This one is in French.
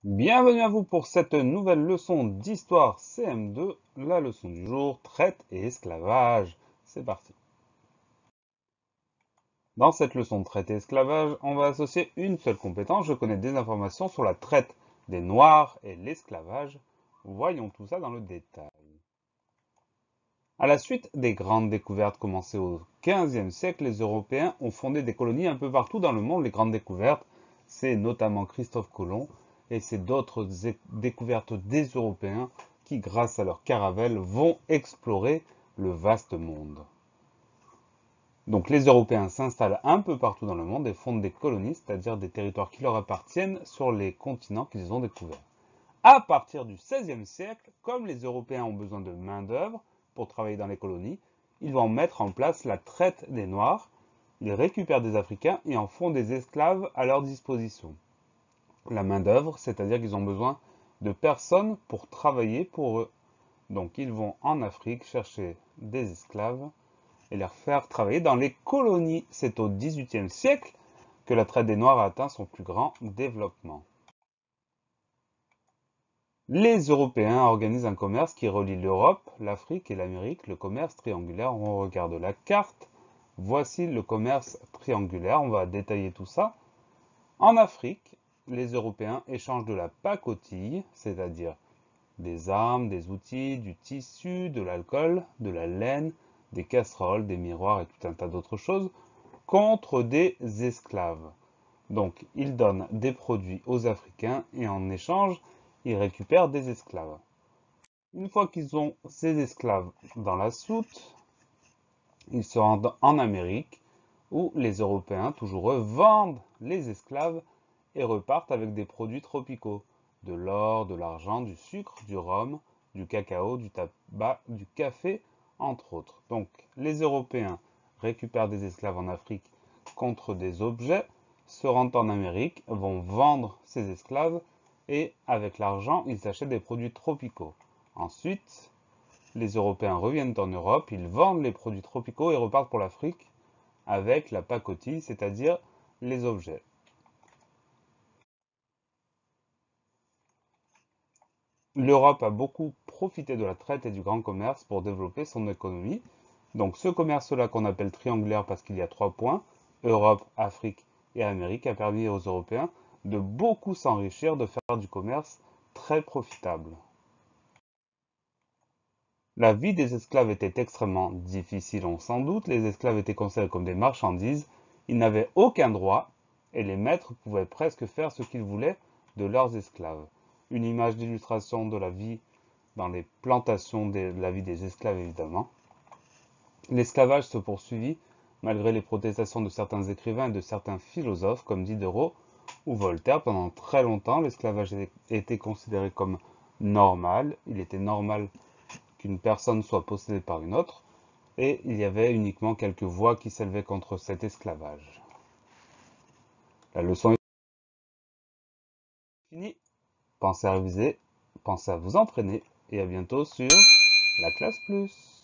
Bienvenue à vous pour cette nouvelle leçon d'histoire CM2. La leçon du jour, traite et esclavage. C'est parti. Dans cette leçon de traite et esclavage, on va associer une seule compétence. Je connais des informations sur la traite des Noirs et l'esclavage. Voyons tout ça dans le détail. À la suite des grandes découvertes commencées au XVe siècle, les Européens ont fondé des colonies un peu partout dans le monde. Les grandes découvertes, c'est notamment Christophe Colomb et c'est d'autres découvertes des Européens qui, grâce à leurs caravelles, vont explorer le vaste monde. Donc les Européens s'installent un peu partout dans le monde et fondent des colonies, c'est-à-dire des territoires qui leur appartiennent sur les continents qu'ils ont découverts. À partir du XVIe siècle, comme les Européens ont besoin de main-d'œuvre pour travailler dans les colonies, ils vont mettre en place la traite des Noirs. Ils récupèrent des Africains et en font des esclaves à leur disposition. La main-d'œuvre, c'est-à-dire qu'ils ont besoin de personnes pour travailler pour eux. Donc ils vont en Afrique chercher des esclaves et les faire travailler dans les colonies. C'est au XVIIIe siècle que la traite des Noirs a atteint son plus grand développement. Les Européens organisent un commerce qui relie l'Europe, l'Afrique et l'Amérique, le commerce triangulaire. On regarde la carte. Voici le commerce triangulaire. On va détailler tout ça. En Afrique, les Européens échangent de la pacotille, c'est-à-dire des armes, des outils, du tissu, de l'alcool, de la laine, des casseroles, des miroirs et tout un tas d'autres choses, contre des esclaves. Donc, ils donnent des produits aux Africains et en échange, ils récupèrent des esclaves. Une fois qu'ils ont ces esclaves dans la soute, ils se rendent en Amérique où les Européens, toujours eux, vendent les esclaves et repartent avec des produits tropicaux. De l'or, de l'argent, du sucre, du rhum, du cacao, du tabac, du café, entre autres. Donc les Européens récupèrent des esclaves en Afrique contre des objets, se rendent en Amérique, vont vendre ces esclaves et avec l'argent, ils achètent des produits tropicaux. Ensuite, les Européens reviennent en Europe, ils vendent les produits tropicaux et repartent pour l'Afrique avec la pacotille, c'est-à-dire les objets. L'Europe a beaucoup profité de la traite et du grand commerce pour développer son économie. Donc ce commerce-là qu'on appelle triangulaire parce qu'il y a 3 points, Europe, Afrique et Amérique, a permis aux Européens de beaucoup s'enrichir, de faire du commerce très profitable. La vie des esclaves était extrêmement difficile, on s'en doute. Les esclaves étaient considérés comme des marchandises. Ils n'avaient aucun droit et les maîtres pouvaient presque faire ce qu'ils voulaient de leurs esclaves. Une image d'illustration de la vie dans les plantations de la vie des esclaves, évidemment. L'esclavage se poursuivit malgré les protestations de certains écrivains et de certains philosophes comme Diderot ou Voltaire. Pendant très longtemps, l'esclavage était considéré comme normal. Il était normal qu'une personne soit possédée par une autre, et il y avait uniquement quelques voix qui s'élevaient contre cet esclavage. La leçon est finie. Pensez à réviser, pensez à vous entraîner, et à bientôt sur la classe plus.